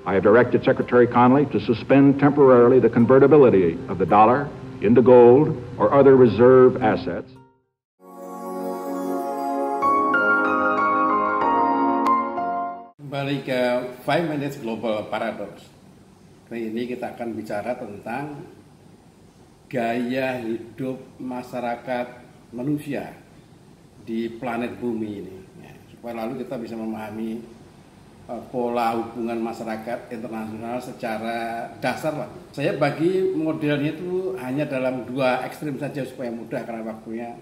I have directed Secretary Connally to suspend temporarily the convertibility of the dollar into gold or other reserve assets. Kembali ke 5 Minutes Global Paradox. Kali ini kita akan bicara tentang gaya hidup masyarakat manusia di planet bumi ini, ya, supaya lalu kita bisa memahami pola hubungan masyarakat internasional secara dasar lah. Saya bagi modelnya itu hanya dalam dua ekstrim saja supaya mudah karena waktunya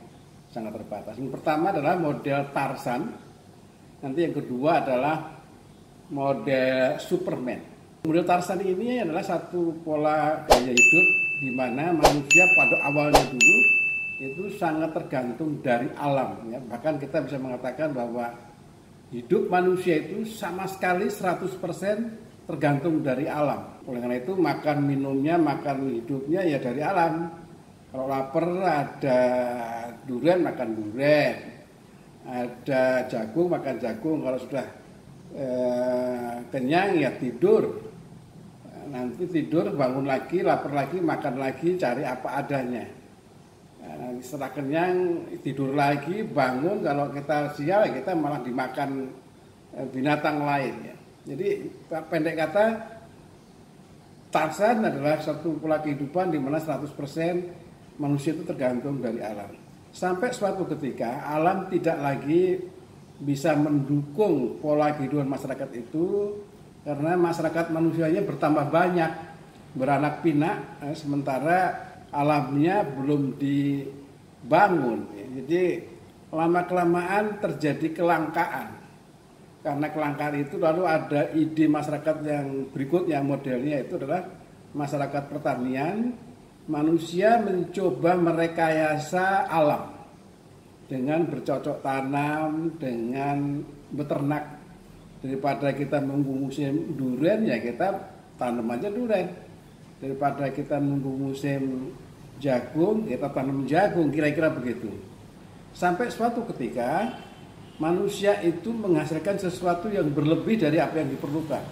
sangat terbatas. Yang pertama adalah model Tarzan, nanti yang kedua adalah model Superman. Model Tarzan ini adalah satu pola gaya hidup di mana manusia pada awalnya dulu itu sangat tergantung dari alam, ya. Bahkan kita bisa mengatakan bahwa hidup manusia itu sama sekali 100% tergantung dari alam. Oleh karena itu makan minumnya, makan hidupnya ya dari alam. Kalau lapar ada durian makan durian, ada jagung makan jagung. Kalau sudah kenyang ya tidur, nanti tidur bangun lagi, lapar lagi, makan lagi, cari apa adanya. Setelah kenyang tidur lagi, bangun, kalau kita sial kita malah dimakan binatang lain, ya. Jadi pendek kata, Tarzan adalah satu pola kehidupan di mana 100% manusia itu tergantung dari alam. Sampai suatu ketika alam tidak lagi bisa mendukung pola kehidupan masyarakat itu karena masyarakat manusianya bertambah banyak, beranak pinak, sementara alamnya belum dibangun. Jadi lama-kelamaan terjadi kelangkaan. Karena kelangkaan itu lalu ada ide masyarakat yang berikutnya, modelnya itu adalah masyarakat pertanian. Manusia mencoba merekayasa alam dengan bercocok tanam, dengan beternak. Daripada kita menunggu musim durian, ya kita tanam aja durian. Daripada kita menunggu musim jagung, kita tanam jagung, kira-kira begitu. Sampai suatu ketika manusia itu menghasilkan sesuatu yang berlebih dari apa yang diperlukan.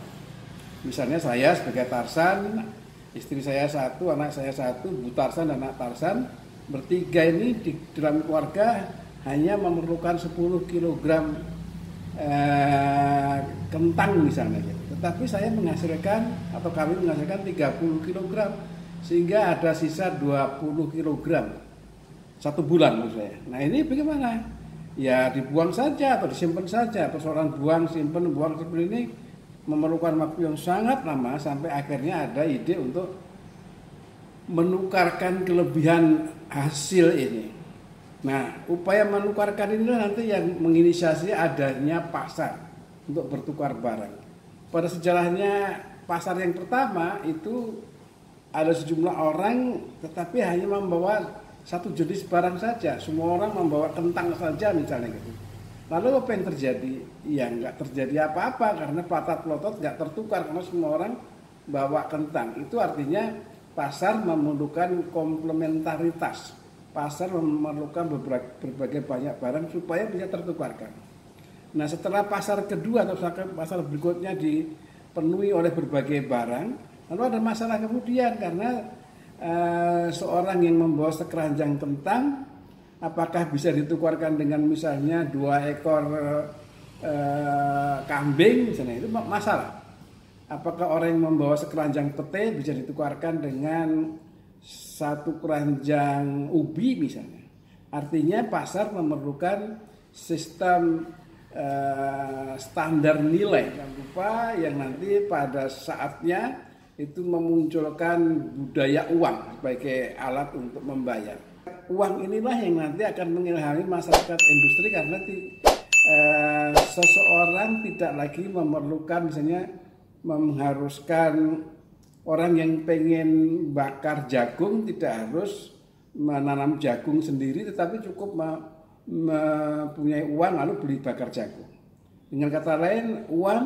Misalnya saya sebagai Tarzan, istri saya satu, anak saya satu, Bu Tarzan dan anak Tarzan, bertiga ini di dalam keluarga hanya memerlukan 10 kg kentang misalnya, tetapi saya menghasilkan atau kami menghasilkan 30 kg sehingga ada sisa 20 kg satu bulan menurut saya. Nah ini bagaimana? Ya dibuang saja atau disimpan saja. Persoalan buang simpan ini memerlukan waktu yang sangat lama sampai akhirnya ada ide untuk menukarkan kelebihan hasil ini. Nah, upaya menukarkan ini nanti yang menginisiasi adanya pasar untuk bertukar barang. Pada sejarahnya pasar yang pertama itu ada sejumlah orang tetapi hanya membawa satu jenis barang saja. Semua orang membawa kentang saja misalnya gitu. Lalu apa yang terjadi? Ya nggak terjadi apa-apa karena patat-plotot nggak tertukar karena semua orang bawa kentang. Itu artinya pasar memerlukan komplementaritas. Pasar memerlukan berbagai banyak barang supaya bisa tertukarkan. Nah setelah pasar kedua atau pasar berikutnya dipenuhi oleh berbagai barang, lalu ada masalah kemudian karena seorang yang membawa sekeranjang kentang, apakah bisa ditukarkan dengan misalnya 2 ekor kambing misalnya, itu masalah. Apakah orang yang membawa sekeranjang pete bisa ditukarkan dengan 1 keranjang ubi misalnya. Artinya pasar memerlukan sistem standar nilai yang rupa yang nanti pada saatnya itu memunculkan budaya uang sebagai alat untuk membayar. Uang inilah yang nanti akan mengilhami masyarakat industri karena seseorang tidak lagi memerlukan misalnya mengharuskan orang yang pengen bakar jagung tidak harus menanam jagung sendiri tetapi cukup mempunyai uang lalu beli bakar jagung. Dengan kata lain, uang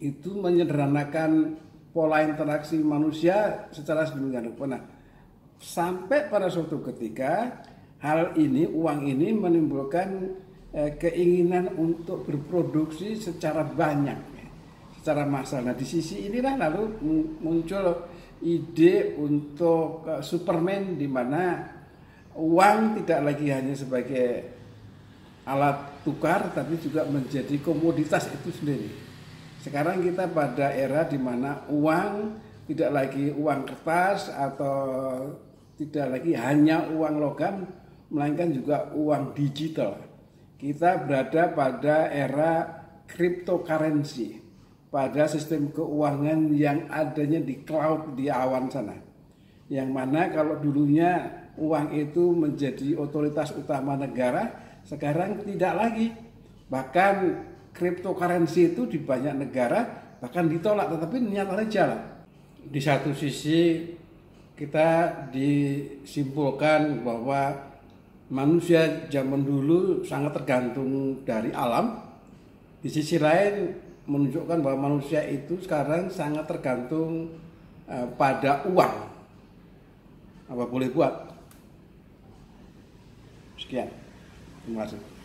itu menyederhanakan pola interaksi manusia secara sedemikian rupa. Nah, sampai pada suatu ketika hal ini, uang ini menimbulkan keinginan untuk berproduksi secara banyak. secara massal. Nah, di sisi inilah lalu muncul ide untuk Superman, di mana uang tidak lagi hanya sebagai alat tukar, tapi juga menjadi komoditas itu sendiri. Sekarang kita pada era di mana uang tidak lagi uang kertas atau tidak lagi hanya uang logam, melainkan juga uang digital. Kita berada pada era cryptocurrency, pada sistem keuangan yang adanya di cloud, di awan sana. Yang mana kalau dulunya uang itu menjadi otoritas utama negara, sekarang tidak lagi. Bahkan cryptocurrency itu di banyak negara bahkan ditolak, tetapi nyatanya jalan. Di satu sisi kita disimpulkan bahwa manusia zaman dulu sangat tergantung dari alam. Di sisi lain menunjukkan bahwa manusia itu sekarang sangat tergantung pada uang. Apa boleh buat? Sekian. Terima kasih.